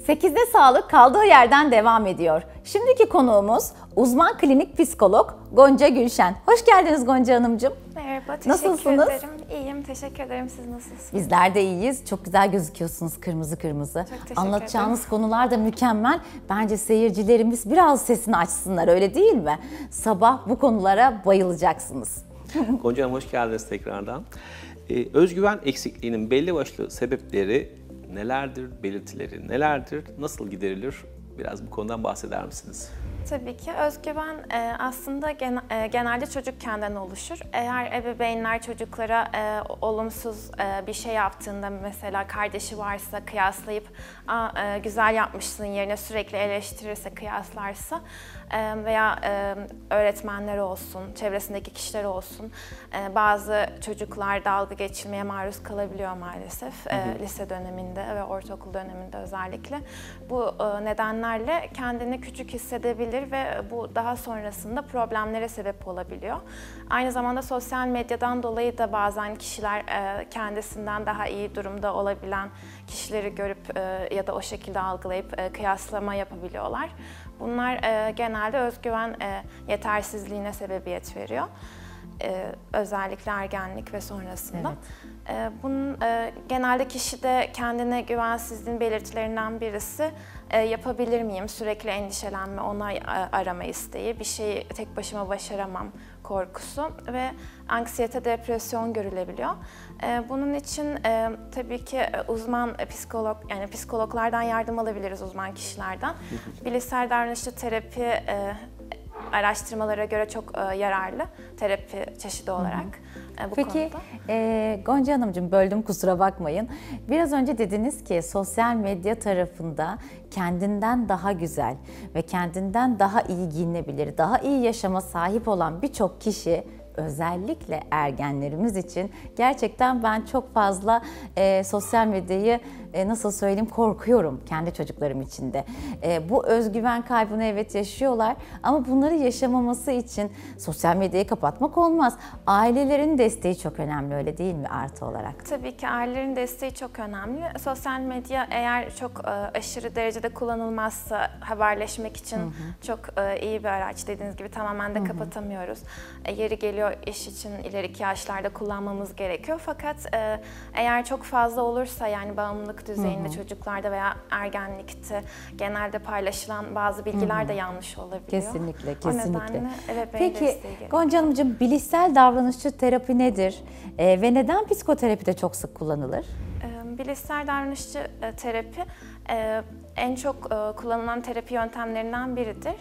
8'de sağlık kaldığı yerden devam ediyor. Şimdiki konuğumuz uzman klinik psikolog Gonca Gülşen. Hoş geldiniz Gonca Hanımcığım. Merhaba, teşekkür Nasılsınız? ederim. İyiyim, teşekkür ederim. Siz nasılsınız? Bizler de iyiyiz. Çok güzel gözüküyorsunuz kırmızı kırmızı. Çok teşekkür Anlatacağınız ederim. konular da mükemmel. Bence seyircilerimiz biraz sesini açsınlar, öyle değil mi? Sabah bu konulara bayılacaksınız. Gonca Hanım hoş geldiniz tekrardan. Özgüven eksikliğinin belli başlı sebepleri nelerdir, belirtileri nelerdir, nasıl giderilir? Biraz bu konudan bahseder misiniz? Tabii ki özgüven aslında genelde çocukkenden oluşur. Eğer ebeveynler çocuklara olumsuz bir şey yaptığında, mesela kardeşi varsa kıyaslayıp güzel yapmışsın yerine sürekli eleştirirse, kıyaslarsa veya öğretmenler olsun, çevresindeki kişiler olsun, bazı çocuklar dalga geçilmeye maruz kalabiliyor maalesef lise döneminde ve ortaokul döneminde özellikle. Bu nedenlerle kendini küçük hissedebilir ve bu daha sonrasında problemlere sebep olabiliyor. Aynı zamanda sosyal medyadan dolayı da bazen kişiler kendisinden daha iyi durumda olabilen kişileri görüp ya da o şekilde algılayıp kıyaslama yapabiliyorlar. Bunlar genelde özgüven yetersizliğine sebebiyet veriyor. Özellikle ergenlik ve sonrasında. Evet. Bunun genelde kişide kendine güvensizliğin belirtilerinden birisi yapabilir miyim? Sürekli endişelenme, onay arama isteği, bir şeyi tek başıma başaramam korkusu ve anksiyete, depresyon görülebiliyor. Bunun için tabii ki uzman psikolog, yani psikologlardan yardım alabiliriz, uzman kişilerden. Bilişsel davranışçı terapi araştırmalara göre çok yararlı terapi çeşidi olarak. Bu Peki Gonca Hanımcığım, böldüm kusura bakmayın. Biraz önce dediniz ki sosyal medya tarafında kendinden daha güzel ve kendinden daha iyi giyinebilir, daha iyi yaşama sahip olan birçok kişi, özellikle ergenlerimiz için gerçekten ben çok fazla sosyal medyayı nasıl söyleyeyim, korkuyorum kendi çocuklarım için de. Bu özgüven kaybını evet yaşıyorlar ama bunları yaşamaması için sosyal medyayı kapatmak olmaz. Ailelerin desteği çok önemli, öyle değil mi, artı olarak? Tabii ki ailelerin desteği çok önemli. Sosyal medya eğer çok aşırı derecede kullanılmazsa haberleşmek için çok iyi bir araç. Dediğiniz gibi tamamen de kapatamıyoruz. Yeri geliyor iş için ileriki yaşlarda kullanmamız gerekiyor. Fakat eğer çok fazla olursa, yani bağımlılık düzeyinde çocuklarda veya ergenlikte genelde paylaşılan bazı bilgiler de yanlış olabiliyor. Kesinlikle, kesinlikle. O nedenle Peki Gonca Hanımcığım, bilişsel davranışçı terapi nedir ve neden psikoterapide çok sık kullanılır? Bilişsel davranışçı terapi en çok kullanılan terapi yöntemlerinden biridir.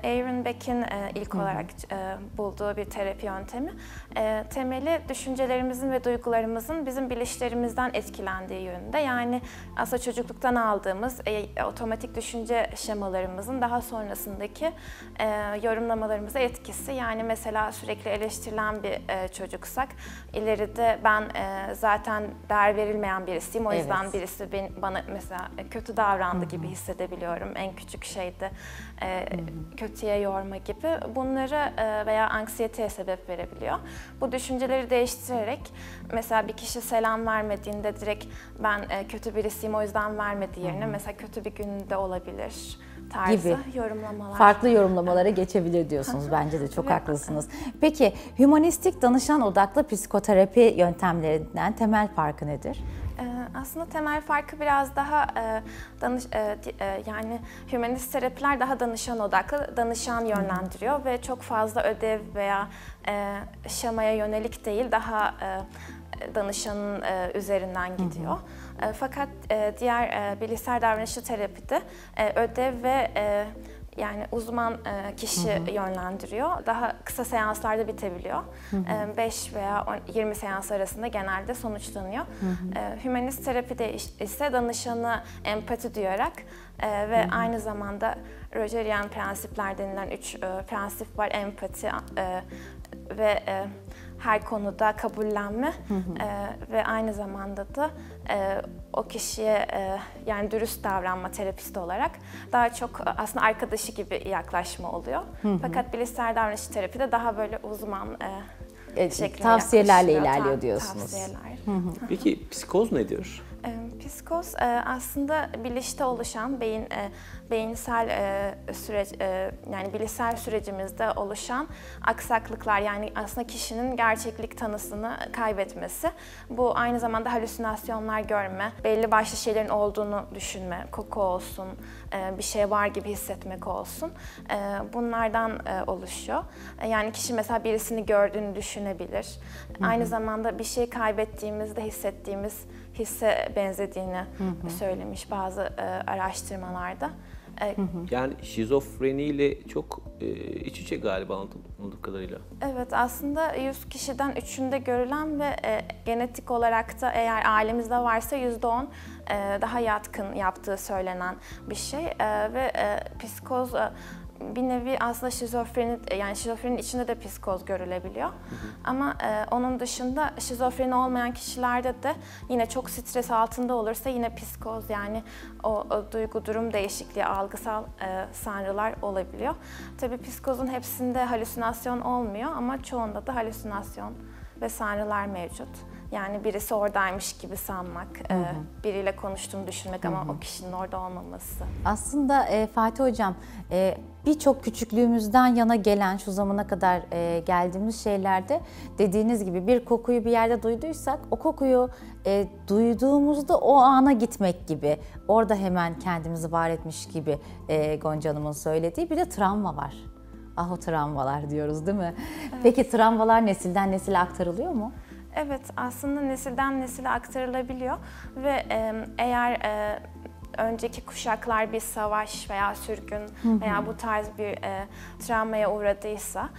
Aaron Beck'in ilk olarak bulduğu bir terapi yöntemi. Temeli düşüncelerimizin ve duygularımızın bizim bilişlerimizden etkilendiği yönünde. Yani aslında çocukluktan aldığımız otomatik düşünce şemalarımızın daha sonrasındaki yorumlamalarımıza etkisi. Yani mesela sürekli eleştirilen bir çocuksak, ileride ben zaten değer verilmeyen birisiyim, o yüzden birisi bana mesela kötü davrandı gibi hissedebiliyorum en küçük şeyde. Kötüye yorma gibi, bunları veya anksiyeteye sebep verebiliyor. Bu düşünceleri değiştirerek, mesela bir kişi selam vermediğinde direkt ben kötü birisiyim o yüzden vermedi yerine mesela kötü bir günde olabilir tarzı gibi yorumlamalar. Farklı yorumlamalara geçebilir diyorsunuz. Bence de çok haklısınız. Peki hümanistik danışan odaklı psikoterapi yöntemlerinden temel farkı nedir? Aslında temel farkı biraz daha yani hümanist terapiler daha danışan odaklı, danışan yönlendiriyor ve çok fazla ödev veya şemaya yönelik değil, daha danışanın üzerinden gidiyor. Fakat diğer bilişsel davranışçı terapide ödev ve yani uzman kişi yönlendiriyor. Daha kısa seanslarda bitebiliyor. 5 veya 20 seans arasında genelde sonuçlanıyor. Hümanist terapide ise danışanı empati duyarak ve aynı zamanda Rogerian prensipler denilen 3 prensip var. Empati ve her konuda kabullenme ve aynı zamanda da o kişiye yani dürüst davranma, terapist olarak daha çok aslında arkadaşı gibi yaklaşma oluyor. Fakat bilişsel davranış terapide daha böyle uzman şeklinde tavsiyelerle ilerliyor diyorsunuz. Tavsiyeler. Peki psikoz nedir? Psikoz aslında bilişte oluşan beyinsel süreç, yani bilişsel sürecimizde oluşan aksaklıklar, yani aslında kişinin gerçeklik tanısını kaybetmesi. Bu aynı zamanda halüsinasyonlar görme, belli başlı şeylerin olduğunu düşünme, koku olsun, bir şey var gibi hissetmek olsun. Bunlardan oluşuyor. Yani kişi mesela birisini gördüğünü düşünebilir. Aynı zamanda bir şey kaybettiğimizde hissettiğimiz hisse benzediğini söylemiş bazı araştırmalarda. Yani şizofreniyle çok iç içe galiba anladığım kadarıyla. Evet, aslında 100 kişiden 3'ünde görülen ve genetik olarak da eğer ailemizde varsa %10 daha yatkın yaptığı söylenen bir şey. Ve psikoz bir nevi aslında şizofreni, yani şizofrenin içinde de psikoz görülebiliyor. Ama onun dışında şizofreni olmayan kişilerde de yine çok stres altında olursa yine psikoz, yani o duygu durum değişikliği, algısal sancılar olabiliyor. Tabii psikozun hepsinde halüsinasyon olmuyor ama çoğunda da halüsinasyon ve sancılar mevcut. Yani birisi oradaymış gibi sanmak, biriyle konuştuğunu düşünmek ama o kişinin orada olmaması. Aslında Fatih Hocam, birçok küçüklüğümüzden yana gelen, şu zamana kadar geldiğimiz şeylerde dediğiniz gibi bir kokuyu bir yerde duyduysak o kokuyu duyduğumuzda o ana gitmek gibi, orada hemen kendimizi var etmiş gibi Gonca Hanım'ın söylediği, bir de travma var. Ah, o travmalar diyoruz değil mi? Evet. Peki travmalar nesilden nesile aktarılıyor mu? Evet, aslında nesilden nesile aktarılabiliyor ve eğer önceki kuşaklar bir savaş veya sürgün veya bu tarz bir travmaya uğradıysa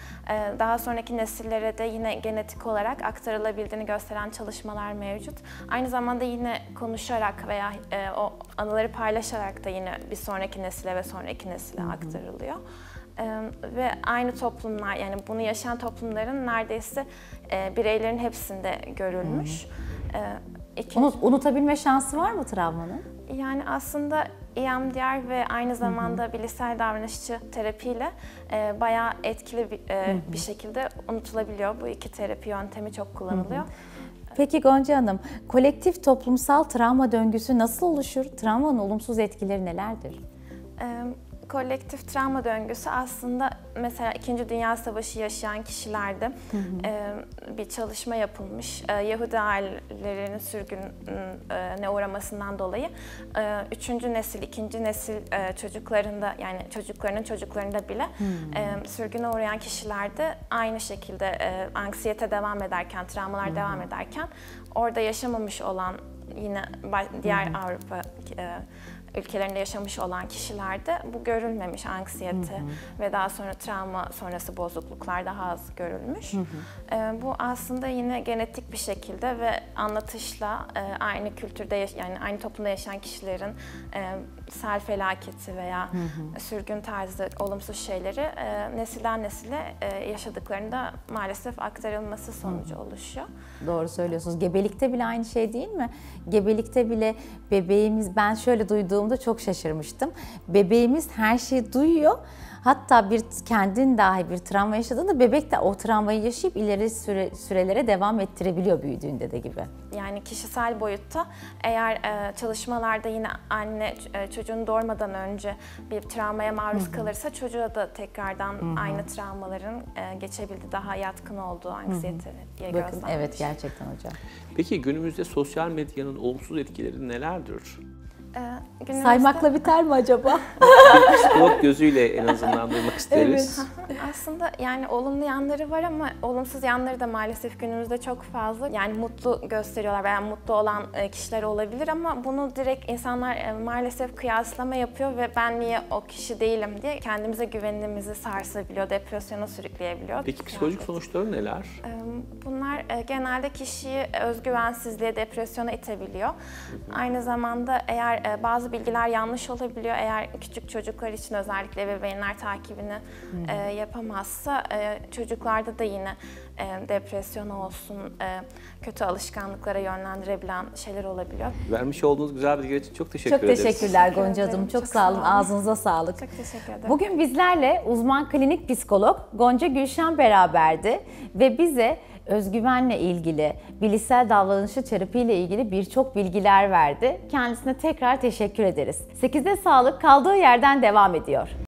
daha sonraki nesillere de yine genetik olarak aktarılabildiğini gösteren çalışmalar mevcut. Aynı zamanda yine konuşarak veya o anıları paylaşarak da yine bir sonraki nesile ve sonraki nesile aktarılıyor. Ve aynı toplumlar, yani bunu yaşayan toplumların neredeyse bireylerin hepsinde görülmüş. Unutabilme şansı var mı travmanın? Yani aslında EMDR ve aynı zamanda bilişsel davranışçı terapiyle bayağı etkili bir şekilde unutulabiliyor. Bu iki terapi yöntemi çok kullanılıyor. Peki Gonca Hanım, kolektif toplumsal travma döngüsü nasıl oluşur? Travmanın olumsuz etkileri nelerdir? Kolektif travma döngüsü aslında mesela 2. Dünya Savaşı yaşayan kişilerde bir çalışma yapılmış. Yahudi ailelerinin sürgüne uğramasından dolayı 3. nesil, 2. nesil çocuklarında, yani çocuklarının çocuklarında bile sürgüne uğrayan kişilerde aynı şekilde anksiyete devam ederken, travmalar devam ederken orada yaşamamış olan, yine diğer Avrupa ülkelerinde yaşamış olan kişilerde bu görülmemiş, anksiyete ve daha sonra travma sonrası bozukluklar daha az görülmüş. Bu aslında yine genetik bir şekilde ve anlatışla aynı kültürde, yani aynı toplumda yaşayan kişilerin sel felaketi veya sürgün tarzı olumsuz şeyleri nesilden nesile yaşadıklarında maalesef aktarılması sonucu oluşuyor. Doğru söylüyorsunuz. Gebelikte bile aynı şey değil mi? Gebelikte bile bebeğimiz, ben şöyle duyduğumda çok şaşırmıştım. Bebeğimiz her şeyi duyuyor. Hatta kendin dahi bir travma yaşadığında bebek de o travmayı yaşayıp ileri sürelere devam ettirebiliyor büyüdüğünde de gibi. Yani kişisel boyutta eğer çalışmalarda yine anne çocuğunu doğurmadan önce bir travmaya maruz kalırsa çocuğa da tekrardan aynı travmaların geçebildiği, daha yatkın olduğu anksiyeteye gözlenmiş. Evet, gerçekten hocam. Peki günümüzde sosyal medyanın olumsuz etkileri nelerdir? Saymakla biter mi acaba? Bir psikolog gözüyle en azından duymak isteriz. Evet. Aslında yani olumlu yanları var ama olumsuz yanları da maalesef günümüzde çok fazla. Yani mutlu gösteriyorlar veya mutlu olan kişiler olabilir ama bunu direkt insanlar maalesef kıyaslama yapıyor ve ben niye o kişi değilim diye kendimize güvenimizi sarsabiliyor, depresyona sürükleyebiliyor. Peki psikolojik sonuçları neler? Bunlar genelde kişiyi özgüvensizliğe, depresyona itebiliyor. Aynı zamanda eğer bazı bilgiler yanlış olabiliyor. Eğer küçük çocuklar için özellikle ebeveynler takibini yapamazsa çocuklarda da yine depresyon olsun, kötü alışkanlıklara yönlendirebilen şeyler olabiliyor. Vermiş olduğunuz güzel bilgiler için çok teşekkür Çok ederiz. teşekkürler Teşekkür Gonca Hanım. ederim. Çok Çok sağ olun. sağ olun. Ağzınıza sağlık. Çok teşekkür ederim. Bugün bizlerle uzman klinik psikolog Gonca Gülşen beraberdi ve bize özgüvenle ilgili, bilişsel davranışçı terapiyle ilgili birçok bilgiler verdi. Kendisine tekrar teşekkür ederiz. 8'de sağlık kaldığı yerden devam ediyor.